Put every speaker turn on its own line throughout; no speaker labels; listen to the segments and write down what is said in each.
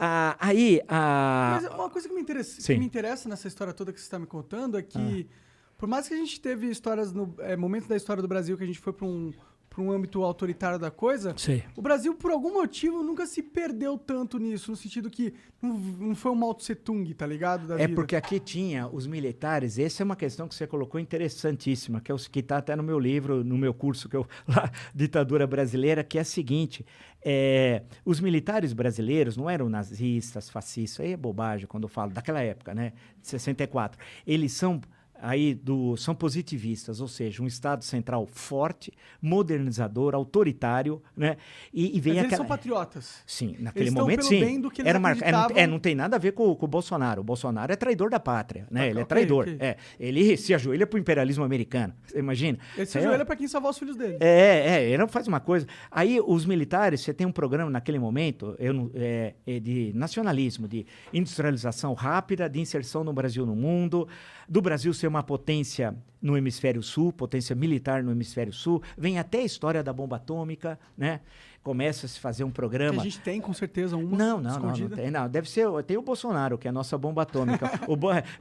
Mas uma coisa que me interessa nessa história toda que você está me contando é que, por mais que a gente teve histórias, momentos da história do Brasil que a gente foi para um âmbito autoritário da coisa, o Brasil, por algum motivo, nunca se perdeu tanto nisso, no sentido que não foi um Mao Tse Tung, tá ligado? Da vida.
Porque aqui tinha os militares, essa é uma questão que você colocou interessantíssima, que está até no meu livro, no meu curso, lá, Ditadura Brasileira, que é a seguinte, os militares brasileiros não eram nazistas, fascistas, aí é bobagem quando eu falo, daquela época, né, de 64, eles são positivistas, ou seja, um Estado central forte, modernizador, autoritário, né?
Mas eles são patriotas.
Sim, naquele momento, sim.
Bem do que eles
não tem nada a ver com o Bolsonaro. O Bolsonaro é traidor da pátria, né? Ele é traidor.
Okay.
Ele se ajoelha pro imperialismo americano. Você imagina?
Ele se ajoelha para quem salvar os filhos dele.
Ele não faz uma coisa. Aí, os militares, você tem um programa naquele momento de nacionalismo, de industrialização rápida, de inserção no Brasil no mundo, do Brasil ser uma potência no hemisfério sul, potência militar no hemisfério sul, vem até a história da bomba atômica, né? Começa a se fazer um programa...
Que a gente tem, com certeza, uma
não tem. Não, deve ser... Tem o Bolsonaro, que é a nossa bomba atômica.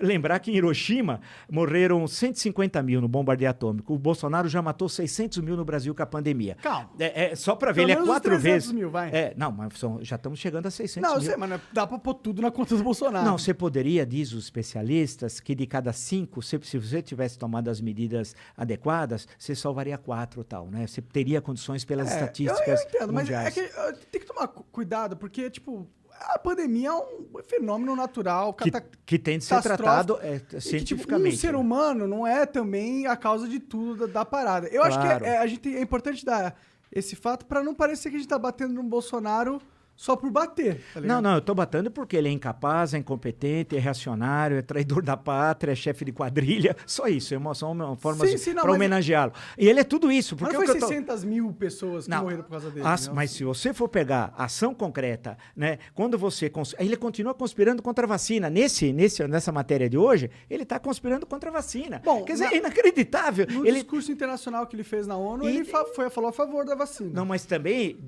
Lembrar que em Hiroshima morreram 150 mil no bombardeio atômico. O Bolsonaro já matou 600 mil no Brasil com a pandemia.
Calma.
Só para ver, ele é 4 vezes...
mil, vai.
Não, mas já estamos chegando a 600
mil.
Não,
eu sei, mas dá para pôr tudo na conta do Bolsonaro.
Não, você poderia, diz os especialistas, que de cada 5, se você tivesse tomado as medidas adequadas, você salvaria 4 tal, né? Você teria condições pelas estatísticas...
Eu entendo, mas é que tem que tomar cuidado, porque, tipo, a pandemia é um fenômeno natural,
que tem de ser tratado cientificamente.
Que, tipo, um ser humano não é também a causa de tudo da parada. Eu acho que é importante dar esse fato para não parecer que a gente tá batendo no Bolsonaro só por bater, tá ligado?
Não, eu tô batendo porque ele é incapaz, é incompetente, é reacionário, é traidor da pátria, é chefe de quadrilha, só isso, é uma forma para homenageá-lo. E ele é tudo isso. Porque
mas foi 600 mil pessoas que morreram por causa dele.
Mas se você for pegar ação concreta, né, quando você... Ele continua conspirando contra a vacina. Nessa matéria de hoje, ele tá conspirando contra a vacina.
Bom,
quer dizer, é inacreditável.
No discurso internacional que ele fez na ONU, ele falou a favor da vacina.
Não, mas também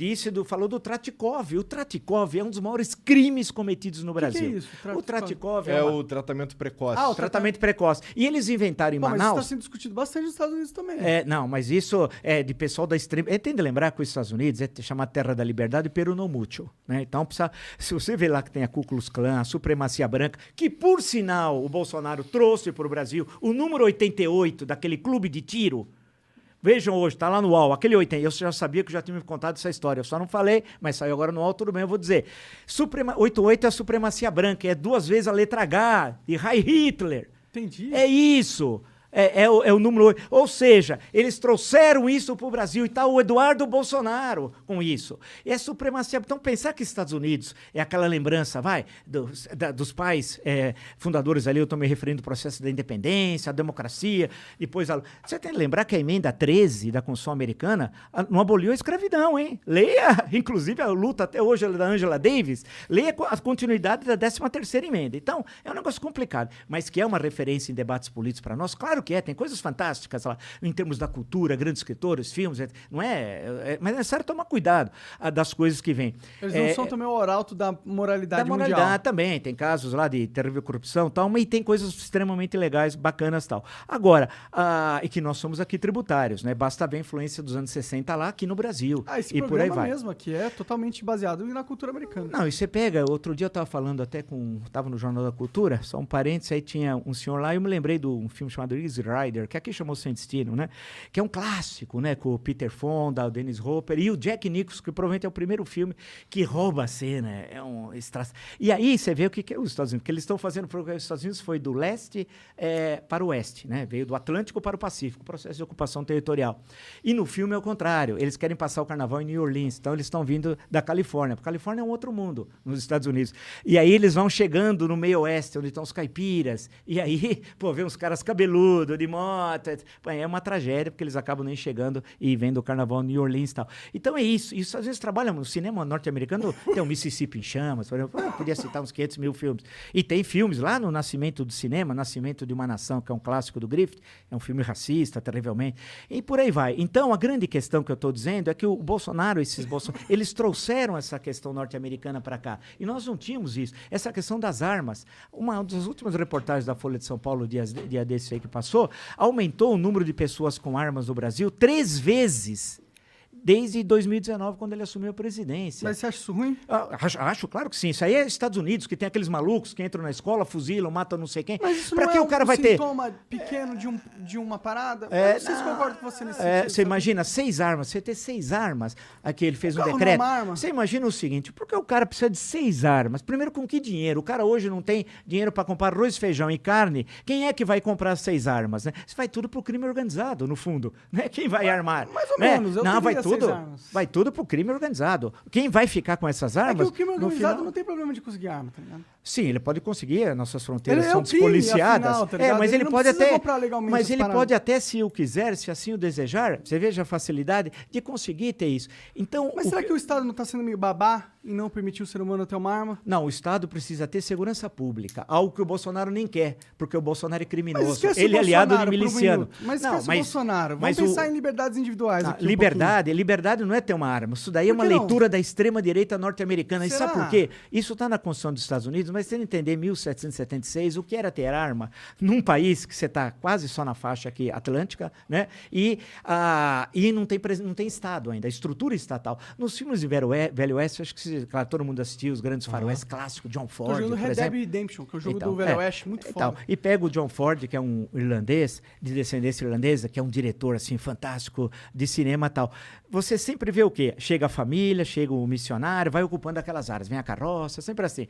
falou do Tratikov. O Tratikov é um dos maiores crimes cometidos no Brasil.
Que é isso?
O Tratikov
é o tratamento precoce.
O tratamento precoce. E eles inventaram em Manaus...
Mas isso está sendo discutido bastante nos Estados Unidos também.
Não, mas isso é de pessoal da extrema... Tem de lembrar que os Estados Unidos é chamar Terra da Liberdade Peru no Mútil, né? Então, se você vê lá que tem a Ku Klux Klan, a supremacia branca, que, por sinal, o Bolsonaro trouxe para o Brasil o número 88 daquele clube de tiro... Vejam hoje, tá lá no UOL, aquele 80, eu já sabia que já tinha me contado essa história, eu só não falei, mas saiu agora no UOL, tudo bem, eu vou dizer. 88 é a supremacia branca, é 2 vezes a letra H, de Heil Hitler.
Entendi.
É isso. É o número 8. Ou seja, eles trouxeram isso para o Brasil e está o Eduardo Bolsonaro com isso. E é supremacia. Então, pensar que Estados Unidos é aquela lembrança, dos pais fundadores ali, eu estou me referindo ao processo da independência, a democracia, depois... Você tem que lembrar que a emenda 13 da Constituição americana não aboliu a escravidão, hein? Leia, inclusive, a luta até hoje da Angela Davis, leia a continuidade da 13ª emenda. Então, é um negócio complicado, mas que é uma referência em debates políticos para nós, claro que tem coisas fantásticas lá, em termos da cultura, grandes escritores, filmes, não mas é necessário tomar cuidado das coisas que vêm.
Eles não são também o arauto da moralidade mundial. Da
moralidade também, tem casos lá de terrível corrupção e tal, mas tem coisas extremamente legais, bacanas e tal. Agora, e que nós somos aqui tributários, né? Basta ver a influência dos anos 60 lá aqui no Brasil.
Esse
por aí vai.
Mesmo aqui é totalmente baseado na cultura americana.
Não, e você pega, outro dia eu estava falando até estava no Jornal da Cultura, só um parênteses, aí tinha um senhor lá, e eu me lembrei de um filme chamado Easy Rider, que aqui chamou Sem Destino, né? Que é um clássico, né? Com o Peter Fonda, o Dennis Hopper e o Jack Nicholson, que provavelmente é o primeiro filme que rouba a cena. E aí você vê o que é os Estados Unidos, porque eles estão fazendo, porque os Estados Unidos foi do leste para o oeste, né? Veio do Atlântico para o Pacífico, processo de ocupação territorial. E no filme é o contrário, eles querem passar o carnaval em New Orleans, então eles estão vindo da Califórnia, porque a Califórnia é um outro mundo nos Estados Unidos. E aí eles vão chegando no meio oeste, onde estão os caipiras, e aí, vê uns caras cabeludos, tudo, de moto. É uma tragédia, porque eles acabam nem chegando e vendo o carnaval em New Orleans e tal. Então é isso. Isso às vezes trabalha no cinema norte-americano. Tem o Mississippi em Chamas, por exemplo. Eu podia citar uns 500 mil filmes. E tem filmes lá no Nascimento do Cinema, Nascimento de uma Nação, que é um clássico do Griffith. É um filme racista, terrivelmente. E por aí vai. Então, a grande questão que eu estou dizendo é que o Bolsonaro, eles trouxeram essa questão norte-americana para cá. E nós não tínhamos isso. Essa questão das armas. Uma das últimas reportagens da Folha de São Paulo, dia desse aí que passou, aumentou o número de pessoas com armas no Brasil 3 vezes. Desde 2019, quando ele assumiu a presidência.
Mas você acha isso ruim?
Acho, claro que sim. Isso aí é Estados Unidos, que tem aqueles malucos que entram na escola, fuzilam, matam não sei quem.
Mas isso
pra
não
que
é
o cara vai ter
sintoma pequeno de uma parada? Eu não sei se concordo com você nesse sentido.
Você imagina 6 armas, você ter 6 armas. Aqui ele fez um decreto.
Não é uma arma.
Você imagina o seguinte, por que o cara precisa de 6 armas? Primeiro, com que dinheiro? O cara hoje não tem dinheiro para comprar arroz, feijão e carne. Quem é que vai comprar 6 armas? Né? Isso vai tudo pro crime organizado, no fundo. Né? Quem vai armar?
Mais ou menos.
Não, vai tudo. Vai tudo pro crime organizado. Quem vai ficar com essas armas?
É que o crime organizado não tem problema de conseguir arma, tá ligado?
Sim, ele pode conseguir, nossas fronteiras são
crime,
despoliciadas.
Afinal, tá
mas ele pode até. Mas ele
paradas.
pode até, se o quiser, se assim o desejar, você veja a facilidade de conseguir ter isso. Então,
mas será que o Estado não está sendo meio babá e não permitir o ser humano ter uma arma?
Não, o Estado precisa ter segurança pública, algo que o Bolsonaro nem quer, porque o Bolsonaro é criminoso. Ele é aliado de miliciano.
Mas esquece o Bolsonaro. Vamos pensar em liberdades individuais aqui.
Liberdade não é ter uma arma. Isso daí é uma leitura da extrema-direita norte-americana. E sabe por quê? Isso está na Constituição dos Estados Unidos, mas você não entender 1776, o que era ter arma num país que você está quase só na faixa aqui atlântica, né? E não tem Estado ainda, a estrutura estatal. Nos filmes de Velho Oeste, acho que claro, todo mundo assistiu os grandes faroeste clássicos, John Ford,
por exemplo. Red Dead Redemption, que é o jogo do Velho Oeste, muito foda.
E pega o John Ford, que é um irlandês, de descendência irlandesa, que é um diretor, assim, fantástico de cinema e tal. Você sempre vê o quê? Chega a família, chega o missionário, vai ocupando aquelas áreas, vem a carroça, sempre assim.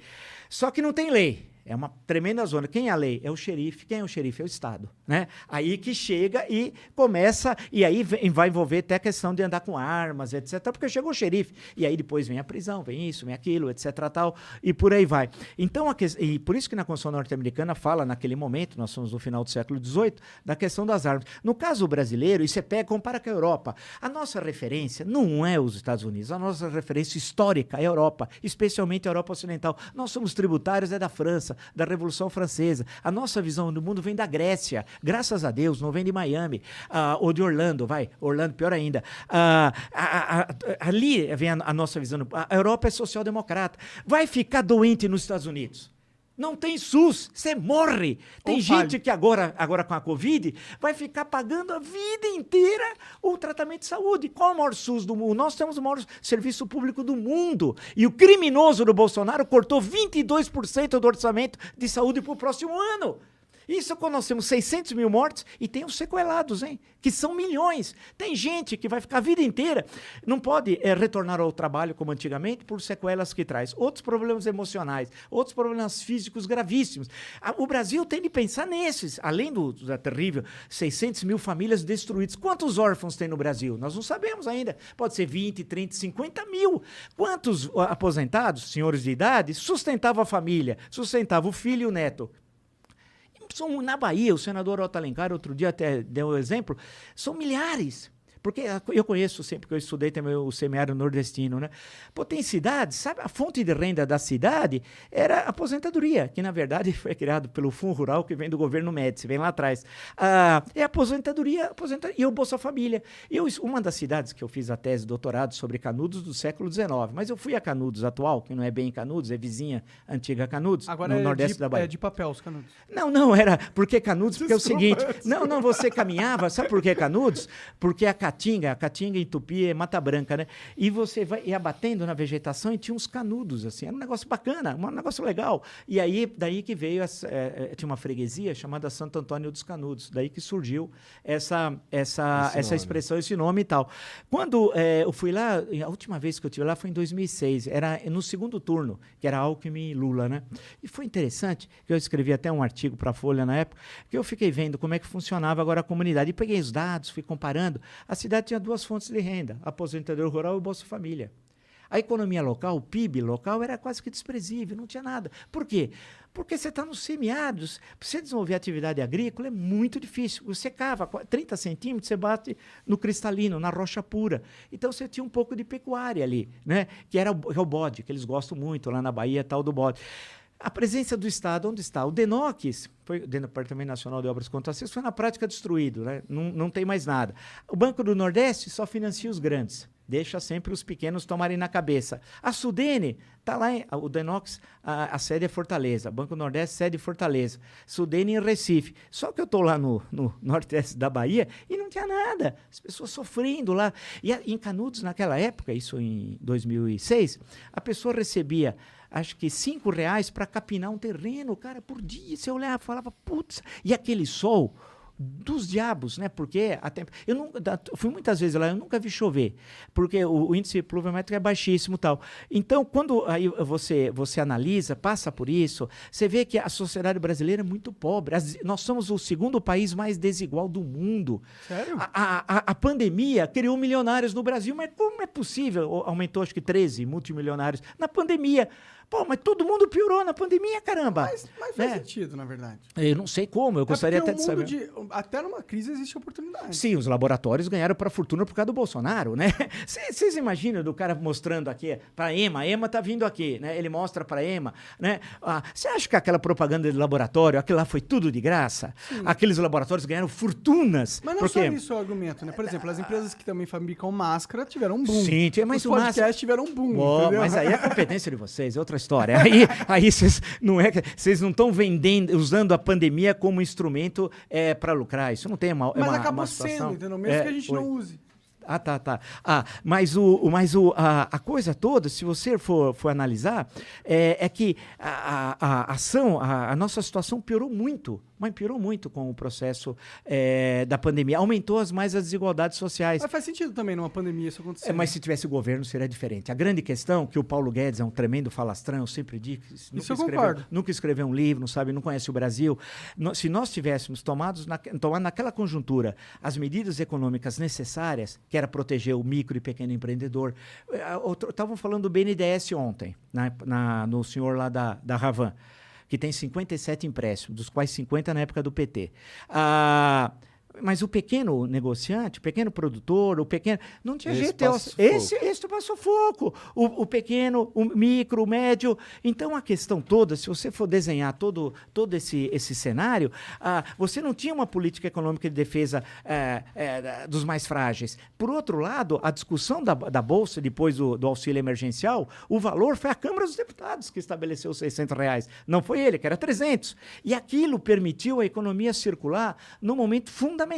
Só que não tem lei. É uma tremenda zona. Quem é a lei? É o xerife. Quem é o xerife? É o Estado. Né? Aí que chega e começa, e aí vai envolver até a questão de andar com armas, etc. Porque chegou o xerife. E aí depois vem a prisão, vem isso, vem aquilo, etc. Tal, e por aí vai. Então, e por isso que na Constituição norte-americana fala, naquele momento, nós somos no final do século XVIII, da questão das armas. No caso brasileiro, e você compara com a Europa. A nossa referência não é os Estados Unidos. A nossa referência histórica é a Europa, especialmente a Europa Ocidental. Nós somos tributários da França, da Revolução Francesa. A nossa visão do mundo vem da Grécia, graças a Deus, não vem de Miami, ou de Orlando, Orlando pior ainda. Ali vem a nossa visão. A Europa é social-democrata. Vai ficar doente nos Estados Unidos. Não tem SUS, você morre. Tem gente que agora com a Covid vai ficar pagando a vida inteira o tratamento de saúde. Qual é o maior SUS do mundo? Nós temos o maior serviço público do mundo. E o criminoso do Bolsonaro cortou 22% do orçamento de saúde para o próximo ano. Isso quando nós temos 600 mil mortes e tem os sequelados, hein? Que são milhões. Tem gente que vai ficar a vida inteira, não pode retornar ao trabalho como antigamente por sequelas que traz. Outros problemas emocionais, outros problemas físicos gravíssimos. O Brasil tem de pensar nesses, além da terrível 600 mil famílias destruídas. Quantos órfãos tem no Brasil? Nós não sabemos ainda. Pode ser 20, 30, 50 mil. Quantos aposentados, senhores de idade, sustentavam a família, sustentavam o filho e o neto? Na Bahia, o senador Otto Alencar, outro dia até deu um exemplo, são milhares. Porque eu conheço sempre, porque eu estudei também o semiárido nordestino, né? Pô, tem cidades, sabe? A fonte de renda da cidade era a aposentadoria, que na verdade foi criado pelo Fundo Rural, que vem do governo Médici, vem lá atrás. É a aposentadoria e o Bolsa Família. Uma das cidades que eu fiz a tese de doutorado sobre Canudos do século XIX, mas eu fui a Canudos atual, que não é bem Canudos, é vizinha antiga Canudos,
agora
no nordeste da Bahia.
É de papel os Canudos.
Não, era porque Canudos, porque é o seguinte, você caminhava, sabe por que Canudos? Porque a Caatinga em Tupi é Mata Branca, né? E você ia batendo na vegetação e tinha uns canudos, assim. Era um negócio bacana, um negócio legal. E aí, daí que veio, tinha uma freguesia chamada Santo Antônio dos Canudos. Daí que surgiu essa expressão, esse nome e tal. Quando eu fui lá, a última vez que eu estive lá foi em 2006. Era no segundo turno, que era Alckmin e Lula, né? E foi interessante, que eu escrevi até um artigo para a Folha na época, que eu fiquei vendo como é que funcionava agora a comunidade. E peguei os dados, fui comparando. A cidade tinha 2 fontes de renda, aposentadoria rural e o Bolsa Família. A economia local, o PIB local, era quase que desprezível, não tinha nada. Por quê? Porque você está nos semiáridos. Para você desenvolver atividade agrícola é muito difícil. Você cava 30 centímetros, você bate no cristalino, na rocha pura. Então você tinha um pouco de pecuária ali, né? Que era o bode, que eles gostam muito lá na Bahia, tal do bode. A presença do Estado, onde está? O DENOX, o Departamento Nacional de Obras e Contratos, foi na prática destruído, né? Não tem mais nada. O Banco do Nordeste só financia os grandes. Deixa sempre os pequenos tomarem na cabeça. A Sudene, está lá, o DENOX, a sede é Fortaleza. Banco Nordeste, sede Fortaleza. Sudene em Recife. Só que eu estou lá no nordeste da Bahia e não tinha nada. As pessoas sofrendo lá. E em Canudos, naquela época, isso em 2006, a pessoa recebia, acho que R$5 para capinar um terreno, cara, por dia. Você olhava e falava, putz, e aquele sol dos diabos, né? Porque eu fui muitas vezes lá, eu nunca vi chover, porque o índice pluviométrico é baixíssimo e tal. Então, quando aí você analisa, passa por isso, você vê que a sociedade brasileira é muito pobre. Nós somos o segundo país mais desigual do mundo.
Sério?
A pandemia criou milionários no Brasil, mas como é possível? Aumentou, acho que 13 multimilionários na pandemia. Pô, mas todo mundo piorou na pandemia, caramba.
Mas faz sentido, na verdade.
Eu não sei como, eu gostaria até de saber.
Até numa crise existe oportunidade.
Sim, os laboratórios ganharam para a fortuna por causa do Bolsonaro, né? Vocês imaginam do cara mostrando aqui para a EMA tá vindo aqui, né? Ele mostra para a EMA, né? Você acha que aquela propaganda de laboratório, aquilo lá foi tudo de graça? Sim. Aqueles laboratórios ganharam fortunas.
Mas não só isso o argumento, né? Por exemplo, as empresas que também fabricam máscara tiveram um boom.
Sim, mas
os podcasts tiveram um boom, entendeu?
Mas aí é competência de vocês, é outra história. Aí vocês não estão vendendo, usando a pandemia como instrumento para lucrar. Isso não tem
mas acabou sendo, entendeu? Mesmo que a gente não use.
Tá. Mas a coisa toda, se você for analisar, é que a nossa situação piorou muito. Mas piorou muito com o processo da pandemia. Aumentou as desigualdades sociais.
Mas faz sentido também numa pandemia isso acontecer.
Mas se tivesse o governo, seria diferente. A grande questão, que o Paulo Guedes é um tremendo falastrão, eu sempre digo.
Isso eu concordo.
Nunca escreveu um livro, não conhece o Brasil. Se nós tivéssemos tomado naquela conjuntura as medidas econômicas necessárias, que era proteger o micro e pequeno empreendedor. Estavam falando do BNDES ontem, no senhor lá da Ravan, que tem 57 empréstimos, dos quais 50 na época do PT. Mas o pequeno negociante, o pequeno produtor, não tinha jeito. Esse passou foco. O pequeno, o micro, o médio. Então, a questão toda, se você for desenhar todo esse cenário, você não tinha uma política econômica de defesa dos mais frágeis. Por outro lado, a discussão da Bolsa, depois do auxílio emergencial, o valor foi a Câmara dos Deputados que estabeleceu os R$600. Não foi ele, que era 300. E aquilo permitiu a economia circular no momento fundamental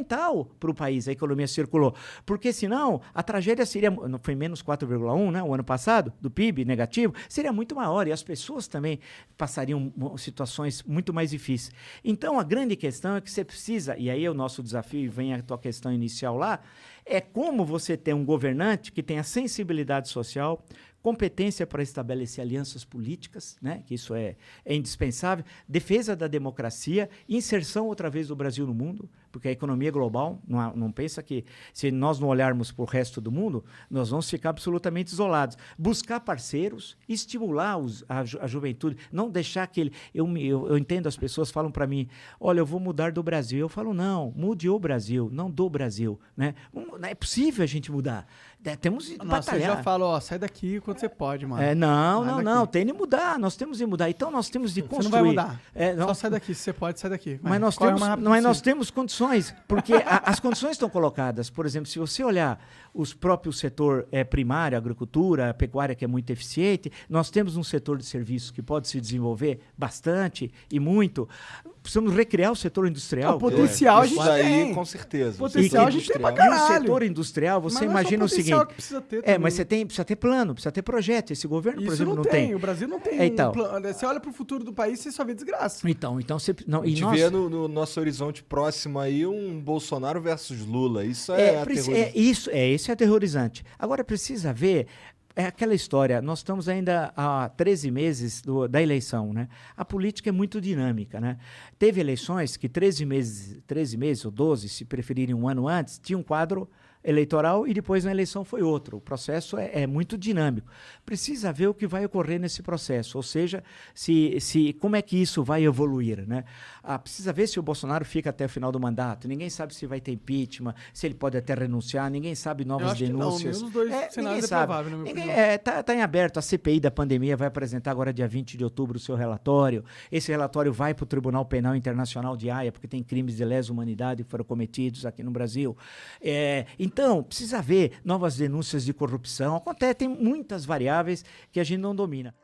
para o país, a economia circulou. Porque senão, a tragédia seria, não foi menos 4,1, né, o ano passado, do PIB negativo, seria muito maior e as pessoas também passariam situações muito mais difíceis. Então, a grande questão é que você precisa, e aí é o nosso desafio, e vem a tua questão inicial lá, é como você ter um governante que tenha sensibilidade social, competência para estabelecer alianças políticas, né, que isso é indispensável, defesa da democracia, inserção outra vez do Brasil no mundo, porque a economia global, não pensa que se nós não olharmos para o resto do mundo, nós vamos ficar absolutamente isolados. Buscar parceiros, estimular a juventude, não deixar que ele... Eu entendo, as pessoas falam para mim, olha, eu vou mudar do Brasil. Eu falo, não, mude o Brasil, não do Brasil. Né? Não é possível a gente mudar. Temos que batalhar.
Eu já falo, sai daqui quando você pode, mano.
Não, tem de mudar, nós temos de mudar. Então, nós temos de construir.
Você não vai mudar. Só sai daqui, se você pode, sai daqui.
Mas nós temos condições, porque as condições estão colocadas. Por exemplo, se você olhar os próprios setor primário, agricultura, a pecuária, que é muito eficiente, nós temos um setor de serviços que pode se desenvolver bastante e muito. Precisamos recriar o setor industrial.
O potencial a gente tem.
Com certeza.
Potencial a gente tem pra caralho.
E o setor industrial, você imagina o seguinte...
Que precisa ter
mas precisa ter plano, precisa ter projeto. Esse governo,
isso
por exemplo, não tem.
O Brasil não tem
então,
plano. Você olha pro futuro do país, você só vê desgraça.
Então você...
A gente vê no nosso horizonte próximo aí um Bolsonaro versus Lula. Isso é aterrorizante.
Isso é aterrorizante. Agora, precisa ver... É aquela história, nós estamos ainda há 13 meses da eleição, né? A política é muito dinâmica, né? Teve eleições que 13 meses ou 12, se preferirem um ano antes, tinha um quadro eleitoral e depois na eleição foi outro. O processo é muito dinâmico. Precisa ver o que vai ocorrer nesse processo, ou seja, como é que isso vai evoluir, né? Precisa ver se o Bolsonaro fica até o final do mandato. Ninguém sabe se vai ter impeachment, se ele pode até renunciar, ninguém sabe novas denúncias.
Não, nenhum dos dois cenários é provável, na minha opinião.
Tá em aberto. A CPI da pandemia vai apresentar agora dia 20 de outubro o seu relatório. Esse relatório vai para o Tribunal Penal Internacional de Haia, porque tem crimes de lesa humanidade que foram cometidos aqui no Brasil. Então, precisa ver novas denúncias de corrupção. Acontece, tem muitas variáveis que a gente não domina.